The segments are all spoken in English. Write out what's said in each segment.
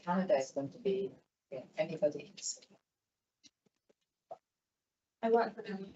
Canada is going to be, yeah, anybody. I work for them.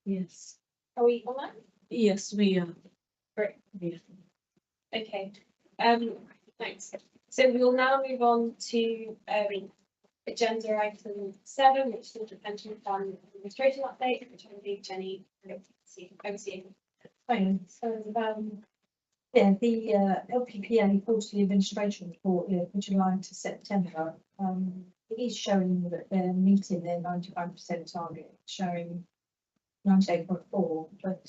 Yes, Are we online? yes, we are. Great. Yeah. Okay. Thanks. So we will now move on to agenda item 7, which is the pension fund administration update, which I believe Jenny overseeing. Thanks. So, yeah, the LPPA quarterly administration report, from July to September, it is showing that they're meeting their 95% target, showing 98.4, but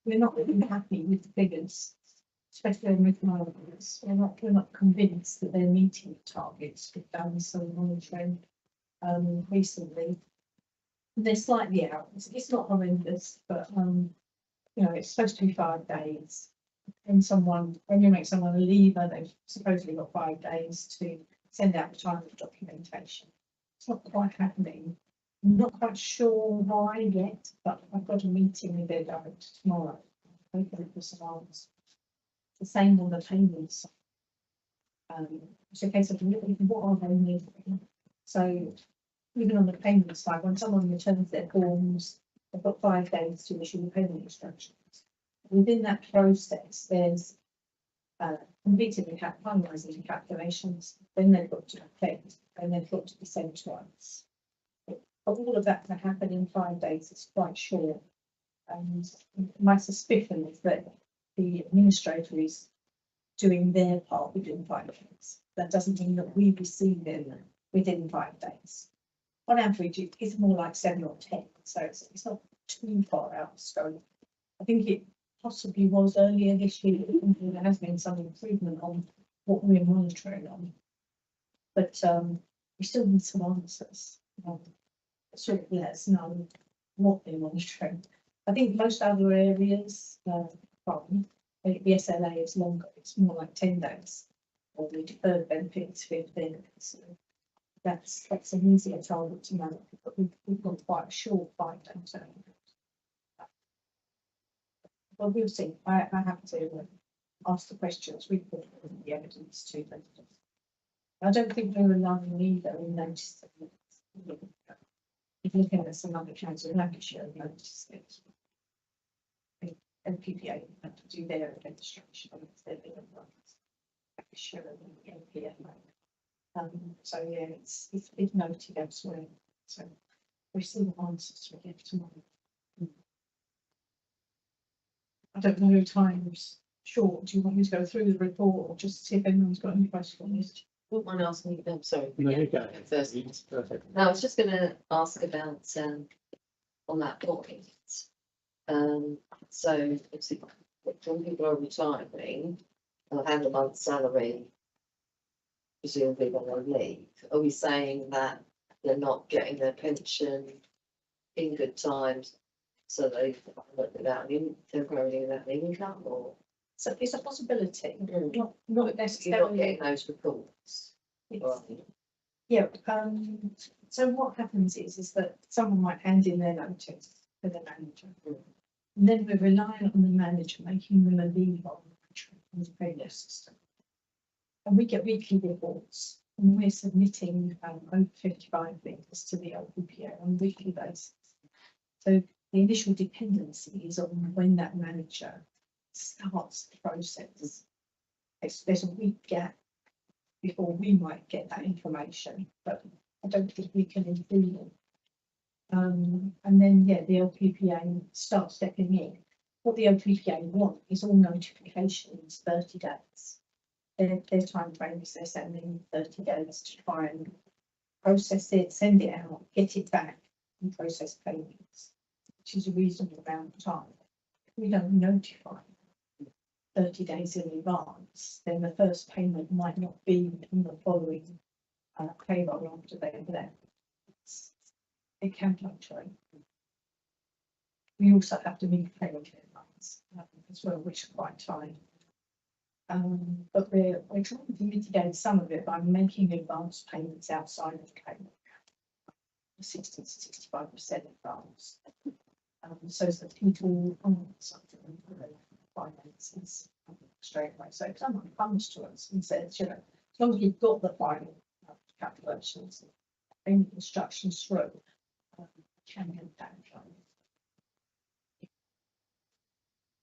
we're not really happy with the figures, especially with margins. We're not convinced that they're meeting the targets. We've done some monitoring recently. They're slightly out. It's not horrendous, but you know, it's supposed to be 5 days. And when you make someone a leaver, they've supposedly got 5 days to send out the time of documentation. It's not quite happening. I'm not quite sure why yet, but I've got a meeting with their director tomorrow. Hoping for some answers. The same on the payments. It's a case of looking at what are they needing. So even on the payment side, when someone returns their forms, they've got 5 days to issue the payment instructions. Within that process, there's completing the finalising the calculations, then they've got to affect, and they've got to be sent to us. But all of that to happen in 5 days is quite short. And my suspicion is that the administrator is doing their part within 5 days. That doesn't mean that we receive them within 5 days. On average, it's more like 7 or 10, so it's not too far out of scope. I think it possibly was earlier this year. There has been some improvement on what we're monitoring on, but we still need some answers. Sort of let us know what they're monitoring. I think most other areas, the SLA is longer. It's more like 10 days, or the deferred benefits, 15. So that's an easier target to manage, but we've got quite a short 5 days. Well, we'll see. I have to ask the questions. We've got the evidence to them. I don't think they're relying either in notice. If looking at some other council, Lancashire notice it. LPPA have to do their administration of their living rights. Lancashire and the LPPA. So yeah, it's noted elsewhere. So we'll see the answers we get tomorrow. I don't know, time's short. Do you want me to go through the report or just see if anyone's got any questions? Wouldn't mind asking, I'm sorry. No, you go. First. It's perfect. No, I was just going to ask about on that point. So obviously, when people are retiring, they'll have a month's salary, presumably when they leave. Are we saying that they're not getting their pension in good times, so they've without temporarily without income, or So it's a possibility, not you're not necessarily. getting those reports? It's- Yeah, so what happens is that someone might hand in their notice to the manager. And then we're relying on the manager making them a leave on the payroll system. And we get weekly reports and we're submitting over 55 things to the LPPA on a weekly basis. So the initial dependency is on when that manager starts the process. There's a week gap before we might get that information, but I don't think we can include it. And then, yeah, the LPPA starts stepping in. What the LPPA want is all notifications 30 days. Their time frame is they're sending 30 days to try and process it, send it out, get it back and process payments, which is a reasonable amount of time. If we don't notify 30 days in advance, then the first payment might not be in the following payroll after they've left. It can fluctuate. We also have to meet payroll deadlines as well, which are quite tight. But we're trying to mitigate some of it by making advance payments outside of payroll. 60 to 65% advance. so that people on something finances straight away. So if someone comes to us and says, you know, as long as you've got the final calculations, bring the instructions through, can get that done.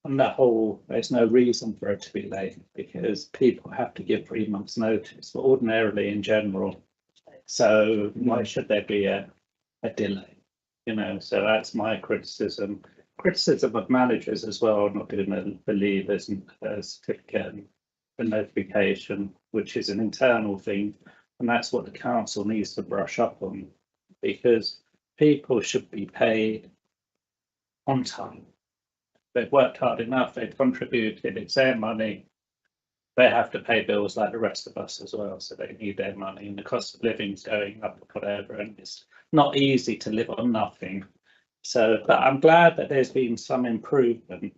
On the whole, there's no reason for it to be late because people have to give 3 months' notice ordinarily in general. So why should there be a delay? You know, so that's my criticism. Criticism of managers as well, not doing the leavers and certificate and the notification, which is an internal thing. And that's what the council needs to brush up on, because people should be paid on time. They've worked hard enough, they've contributed, it's their money. They have to pay bills like the rest of us as well, so they need their money, and the cost of living's going up or whatever, and it's not easy to live on nothing. So, but I'm glad that there's been some improvement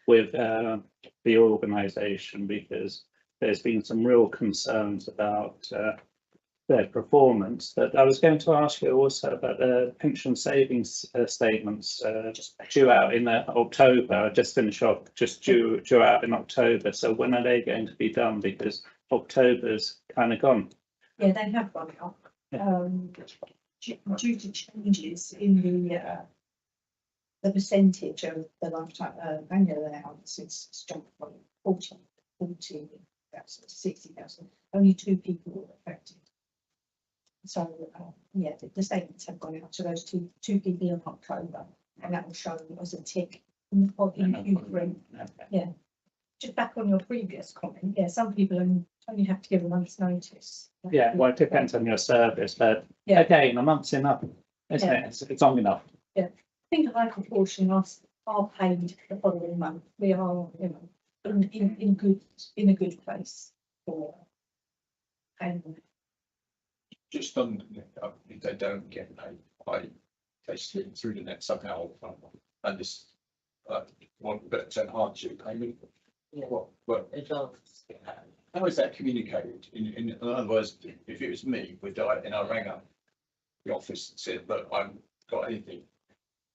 with the organisation, because there's been some real concerns about their performance. But I was going to ask you also about the pension savings statements due out in October. I just finished off, just due out in October. So when are they going to be done? Because October's kind of gone. Yeah, they have gone up. Due to changes in the percentage of the lifetime annual allowance, it's jumped from 40,000 to 60,000. Only 2 people were affected. So yeah, the statements have gone out to those two people in October, and that will show as a tick in Q3. Yeah. Just back on your previous comment, yeah, some people only have to give a month's notice. Yeah, well, it depends on your service, but Yeah. again, a month's enough, isn't it? It's long enough. I think a high proportion are paid the following month. We are, you know, in a good place for payment. Just on, if they don't get paid, they slip through the net somehow, and this, 1% hardship payment. Yeah. What, Advance. how is that communicated? In other words, if it was me, and I rang up the office and said, look, I haven't got anything,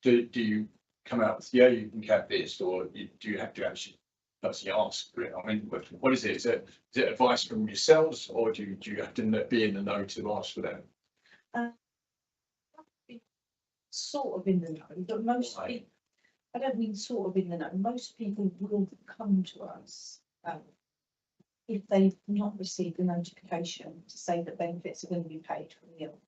do you come out with, yeah, you can cap this, or do you have to actually personally ask for it? I mean, what is it? Is it advice from yourselves, or do you have to be in the know to ask for that? Sort of in the know, but most people, I don't mean sort of in the know, most people will come to us if they've not received a notification to say that benefits are going to be paid from the ill.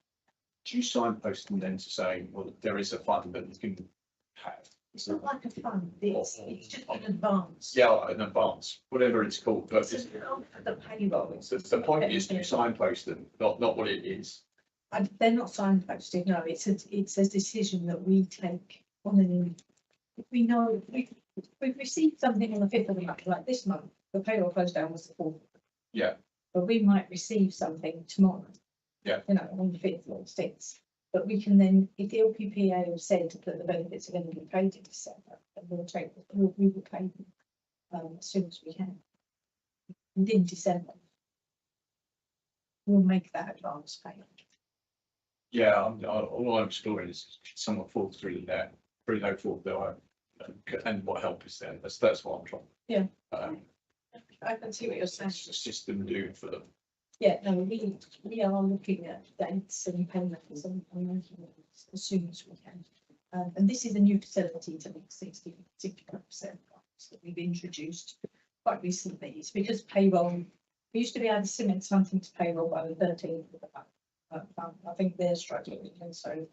Do you signpost them then to say, well, there is a fund that you can have? It's not like a fund, it's just an advance. Yeah, an advance, whatever it's called, but It's an advance for the payroll. the point is to signpost them, not what it is. And they're not signposted, no, it's a decision that we take on an, if we know, we've received something on the 5th of the month, like this month, the payroll close down was the 4th. Yeah. But we might receive something tomorrow. Yeah. You know, on the 5th or 6th, but we can then, if the LPPA have said that the benefits are going to be paid in December, then we will pay them as soon as we can. Within December, we'll make that advance payment. Yeah, all I'm exploring is someone falls through the net, through no fault their own, and what help is there? That's what I'm trying. Yeah. I can see what you're saying. That's the system doing for them. Yeah, no, we are looking at dates and payments and making it as soon as we can. And this is a new facility to make 65% that we've introduced quite recently. It's because payroll, we used to be able to submit something to payroll by the 13th of the month. I think they're struggling, and so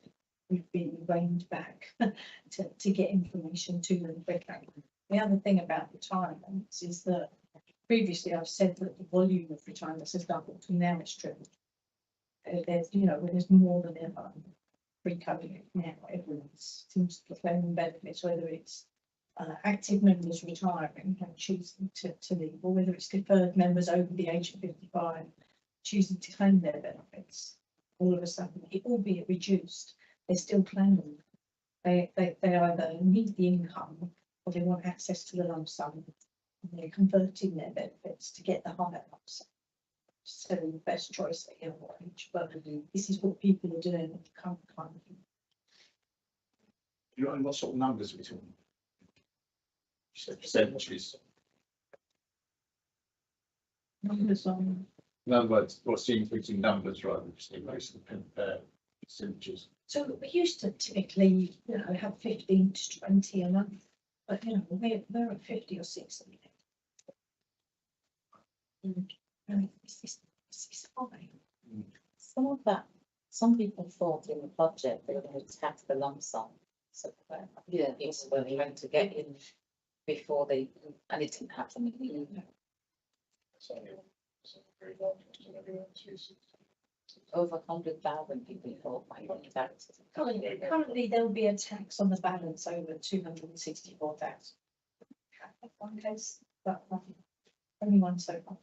we've been reined back to get information to them quicker. The other thing about retirements is that previously I've said that the volume of retirements has doubled, and now it's tripled. There's, you know, there's more than ever pre-COVID now. Everyone seems to be claiming benefits, whether it's active members retiring and choosing to leave, or whether it's deferred members over the age of 55 choosing to claim their benefits. All of a sudden, albeit reduced, they're still claiming. They either need the income or they want access to the lump sum. And they're converting their benefits to get the higher lump sum. So the best choice at your age, but this is what people are doing at the current climate. You know, what sort of numbers are we talking? You said percentages. Numbers on. In other words, what's the increase in numbers rather than just the increase in percentages? So we used to typically, have 15 to 20 a month, but we're at 50 or 60. And it's high. Some of that, some people thought in the budget they were going to tax the lump sum. So Yeah. it's were trying to get in before they, and it didn't happen. Over 100,000 people thought might be taxed. Currently, there'll be a tax on the balance over 264,000. One case, but only one so far.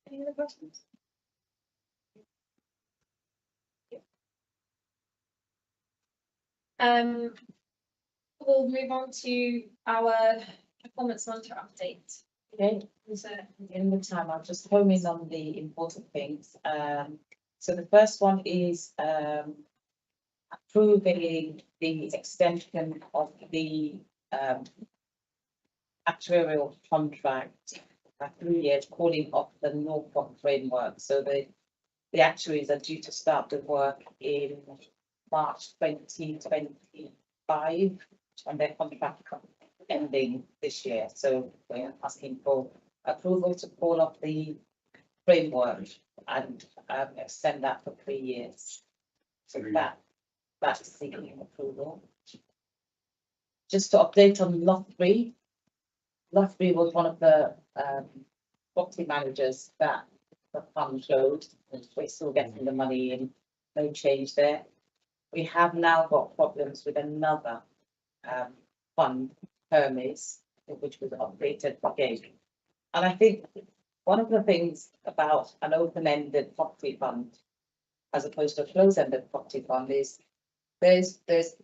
Any other questions? We'll move on to our performance monitor update. Okay, So, in the time, I'll just home in on the important things. So the first one is approving the extension of the actuarial contract for 3 years, calling off the Norfolk framework. So the actuaries are due to start the work in March 2025, and their contract ending this year. So we're asking for approval to call off the framework and extend that for 3 years. So that's seeking approval. Just to update on Loughborough. Loughborough was one of the property managers that the fund showed. We're still getting the money in, no change there. We have now got problems with another fund, Hermes, which was updated again. And I think one of the things about an open-ended property fund as opposed to a closed-ended property fund is there's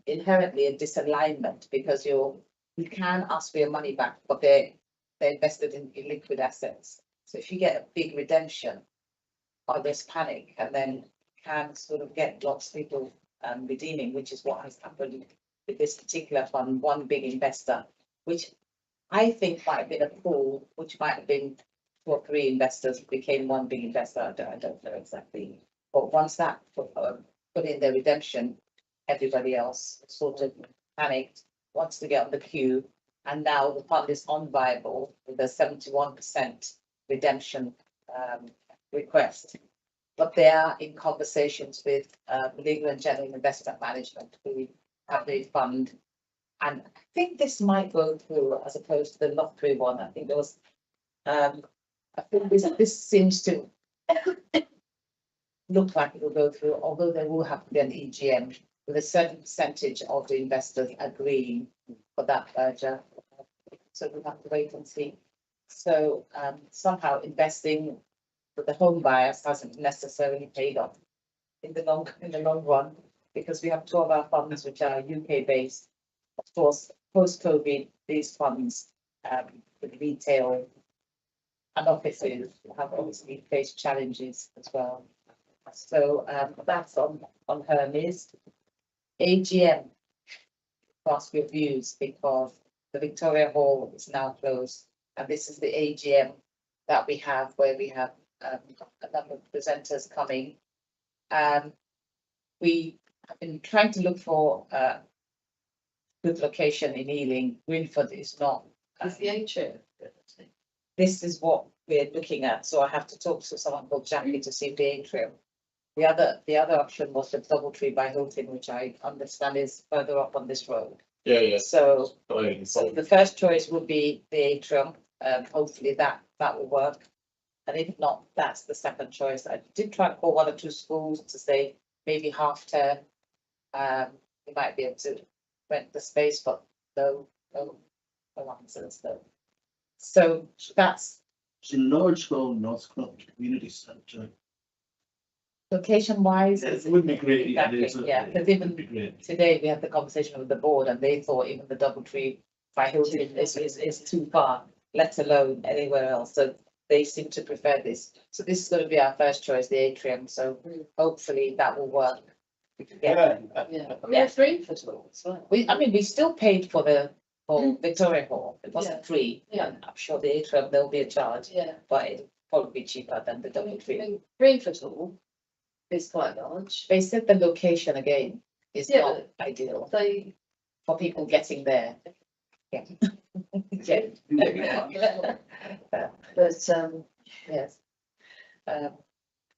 inherently a disalignment because you can ask for your money back, but they're invested in liquid assets. So if you get a big redemption, or there's panic, and then can sort of get lots of people redeeming, which is what has happened with this particular fund, one big investor, which I think might have been a pool, which might have been 2 or 3 investors, became one big investor. I don't know exactly. But once that put in their redemption, everybody else sort of panicked, wants to get on the queue. And now the fund is unviable with a 71% redemption request. But they are in conversations with Legal and General Investment Management, who have the fund. And I think this might go through as opposed to the Loughborough one. I think there was, I think this seems to look like it will go through, although there will have to be an EGM with a certain percentage of the investors agreeing for that merger. So we'll have to wait and see. So somehow investing with the home buyers hasn't necessarily paid off in the long run, because we have 2 of our funds which are UK based. Of course, post-COVID, these funds with retail and offices have obviously faced challenges as well. So that's on Hermes. AGM past reviews because the Victoria Hall is now closed, and this is the AGM that we have where we have a number of presenters coming. We have been trying to look for a good location in Ealing. Winford is not. Is the HO? This is what we're looking at, so I have to talk to someone called Jackie to see if the atrium. The other option was the DoubleTree by Hilton, which I understand is further up on this road. Yeah. So the first choice would be the atrium. Hopefully that will work. And if not, that's the second choice. I did try to call 1 or 2 schools to say maybe half term. We might be able to rent the space, but no answers though. So that's It's in Lordsville, North Croft Community Centre. location wise. It wouldn't be great. Exactly, yeah, because even today we had the conversation with the board and they thought even the DoubleTree by Hilton is too far, let alone anywhere else. So they seem to prefer this. So this is going to be our first choice, the atrium, so hopefully that will work. We can get- Yeah, I mean, it's free for all as well. I mean, we still paid for for Victoria Hall, it Yeah. wasn't free. Yeah. And I'm sure the atrium, there'll be a charge, Yeah. but it'll probably be cheaper than the I mean, dormitory. free for all is quite large. They said the location again is Yeah, not ideal They, for people getting there. Yeah. Yeah. but, Yes.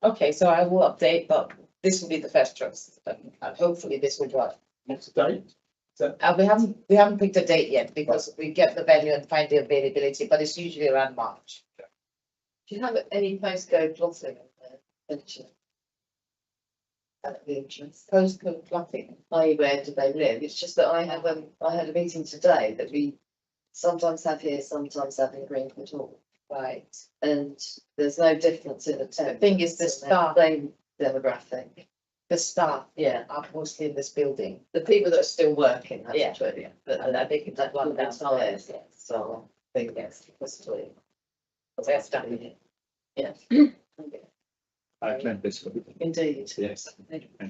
Okay, so I will update, but this will be the first choice, and hopefully this will work. What's the date? We haven't picked a date yet because we get the venue and find the availability, but it's usually around March. do you have any postcode plotting on there? Pension? That'd be interesting. Postcode plotting. I.e., where do they live? It's just that I had a meeting today that we sometimes have here, sometimes have in Greenwood Hall. Right. And there's no difference in the The thing is the It's staff, Same demographic. the staff Yeah, are mostly in this building. the people that are still working, that's Yeah. true, yeah. But And I think it's that one one downstairs. downstairs, so I think that's possibly. They're studying. Yeah. I've learned this one. Indeed. Yes.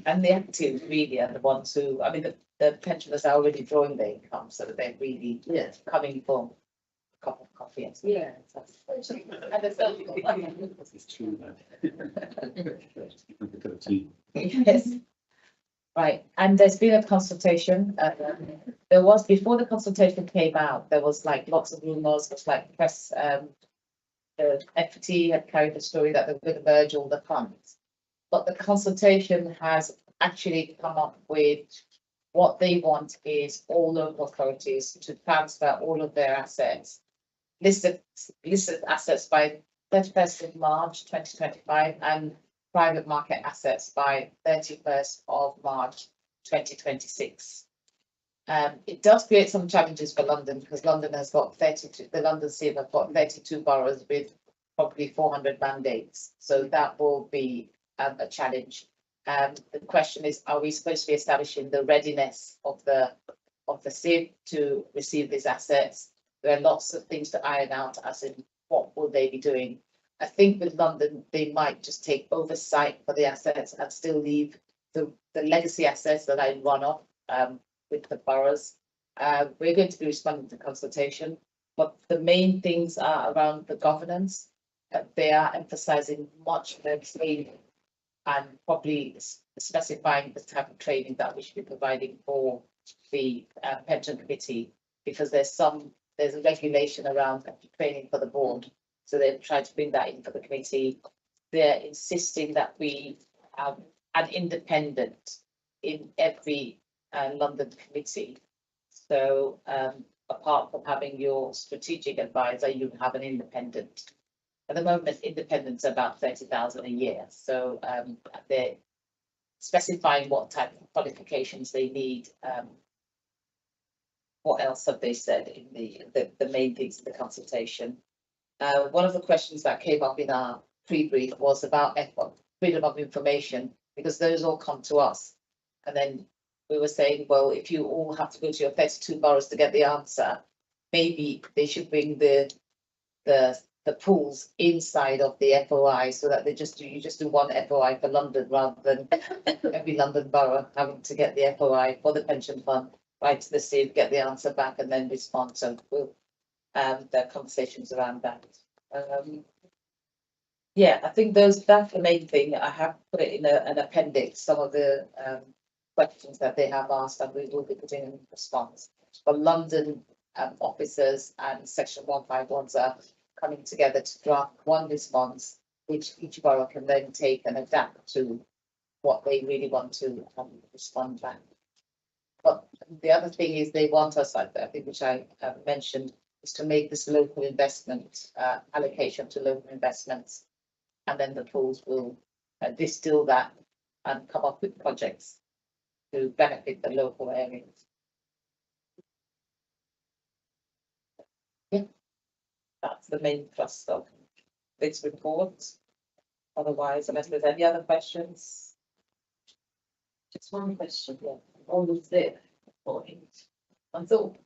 And the active really are the ones who, I mean, the pensioners are already drawing their income, so that they're really Yeah. coming for a cup of coffee and stuff. Yeah. And it's It's true. Yes. Right, and there's been a consultation, there was, before the consultation came out, there was like lots of rumors, was like press, the FT had carried the story that they were going to merge all the funds. But the consultation has actually come up with what they want is all local authorities to transfer all of their assets, listed assets by 31st of March 2025 and private market assets by 31st of March 2026. It does create some challenges for London because London has got 32, the London City have got 32 boroughs with probably 400 mandates. So that will be a challenge. The question is, are we supposed to be establishing the readiness of the CIV to receive these assets? There are lots of things to iron out as in what will they be doing. I think with London, they might just take oversight for the assets and still leave the legacy assets that I run off with the boroughs. We're going to be responding to consultation, but the main things are around the governance. They are emphasizing much more training and probably specifying the type of training that we should be providing for the pension committee, because there's a regulation around training for the board. So they've tried to bring that in for the committee. They're insisting that we have an independent in every London committee. So apart from having your strategic advisor, you have an independent. At the moment, independents are about 30,000 a year. So they're specifying what type of qualifications they need. What else have they said in the main things of the consultation? One of the questions that came up in our pre-brief was about freedom of information, because those all come to us. And then we were saying, well, if you all have to go to your 32 boroughs to get the answer, maybe they should bring the pools inside of the FOI so that you just do one FOI for London rather than every London borough having to get the FOI for the pension fund, right to the CIV, get the answer back and then respond. So we'll there are conversations around that. Yeah, I think that's the main thing. I have put it in an appendix, some of the questions that they have asked, and we will be putting in response. For London officers and section 151s are coming together to draft one response, which each borough can then take and adapt to what they really want to respond back. But the other thing is they want us, I think, which I mentioned, is to make this local investment allocation to local investments, and then the pools will distill that and come up with projects to benefit the local areas. Yeah, that's the main thrust of this report. Otherwise, unless there's any other questions. Just one question, yeah, on the fifth point. I thought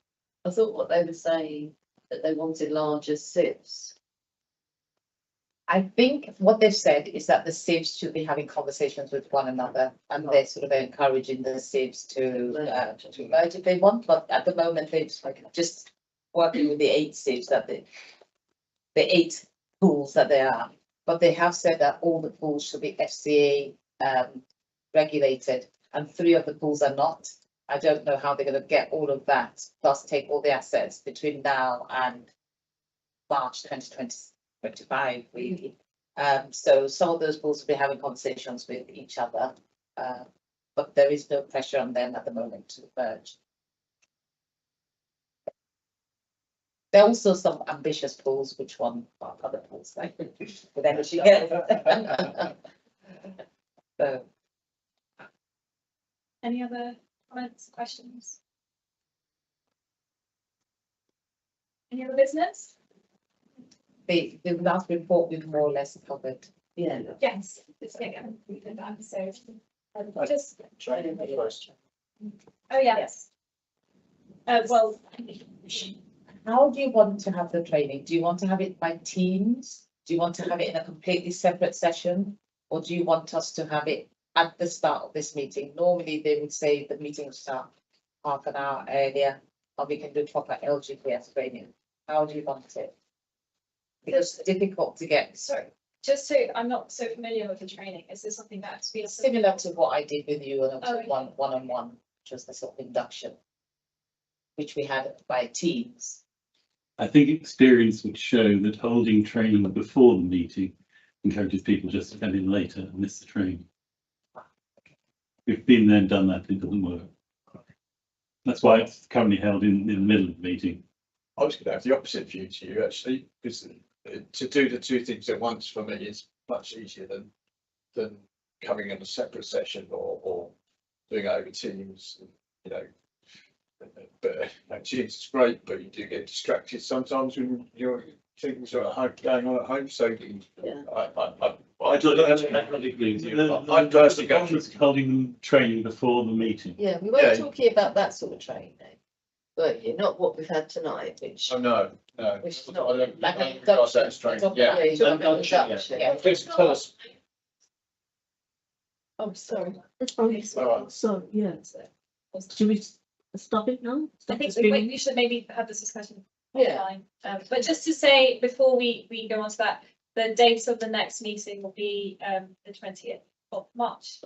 what they were saying, that they wanted larger SIPs. I think what they've said is that the SIVs should be having conversations with one another, and they're sort of encouraging the SIVs to merge if they want, but at the moment, they're just working with the 8 SIVs the 8 pools that they are. But they have said that all the pools should be FCA regulated, and 3 of the pools are not. I don't know how they're gonna get all of that, plus take all the assets between now and March 2025, really. So some of those pools will be having conversations with each other, but there is no pressure on them at the moment to merge. There are also some ambitious pools, which one are other pools like with energy. So Any other comments, questions? Any other business? the last report we've more or less covered. Yeah. Yes, it's again, we did that, so. Just, Training first. oh, yes. Well, How do you want to have the training? Do you want to have it by teams? Do you want to have it in a completely separate session? Or do you want us to have it at the start of this meeting? Normally, they would say the meeting will start half an hour earlier, or we can do proper LGPS training. How do you want it? Because it's difficult to get. sorry, just so, I'm not so familiar with the training, is this something that's been? Similar to what I did with you on Oh, okay. one-on-one, which was the sort of induction, which we had by teams. I think experience would show that holding training before the meeting encourages people just to come in later and miss the train. We've been there and done that, it doesn't work. That's why it's currently held in the middle of the meeting. I was going to have the opposite view to you, actually, because to do the 2 things at once for me is much easier than coming in a separate session or doing it over Teams, you know. But Teams is great, but you do get distracted sometimes when your things are going on at home, so Yeah. I totally agree with you. I personally go. Holding training before the meeting. Yeah, we weren't Yeah. talking about that sort of training, were you? Not what we've had tonight, which. Oh, no. Which is I not don't- like I an don't class that as induction. training, yeah. Yeah, you're talking about Induction, yeah. induction. Yeah. Please tell us. Oh, sorry. Alright. So, yeah, should we stop it now? I Stop the think we streaming? should maybe have this discussion Yeah. offline. But just to say, before we go on to that, the date of the next meeting will be the 20th of March.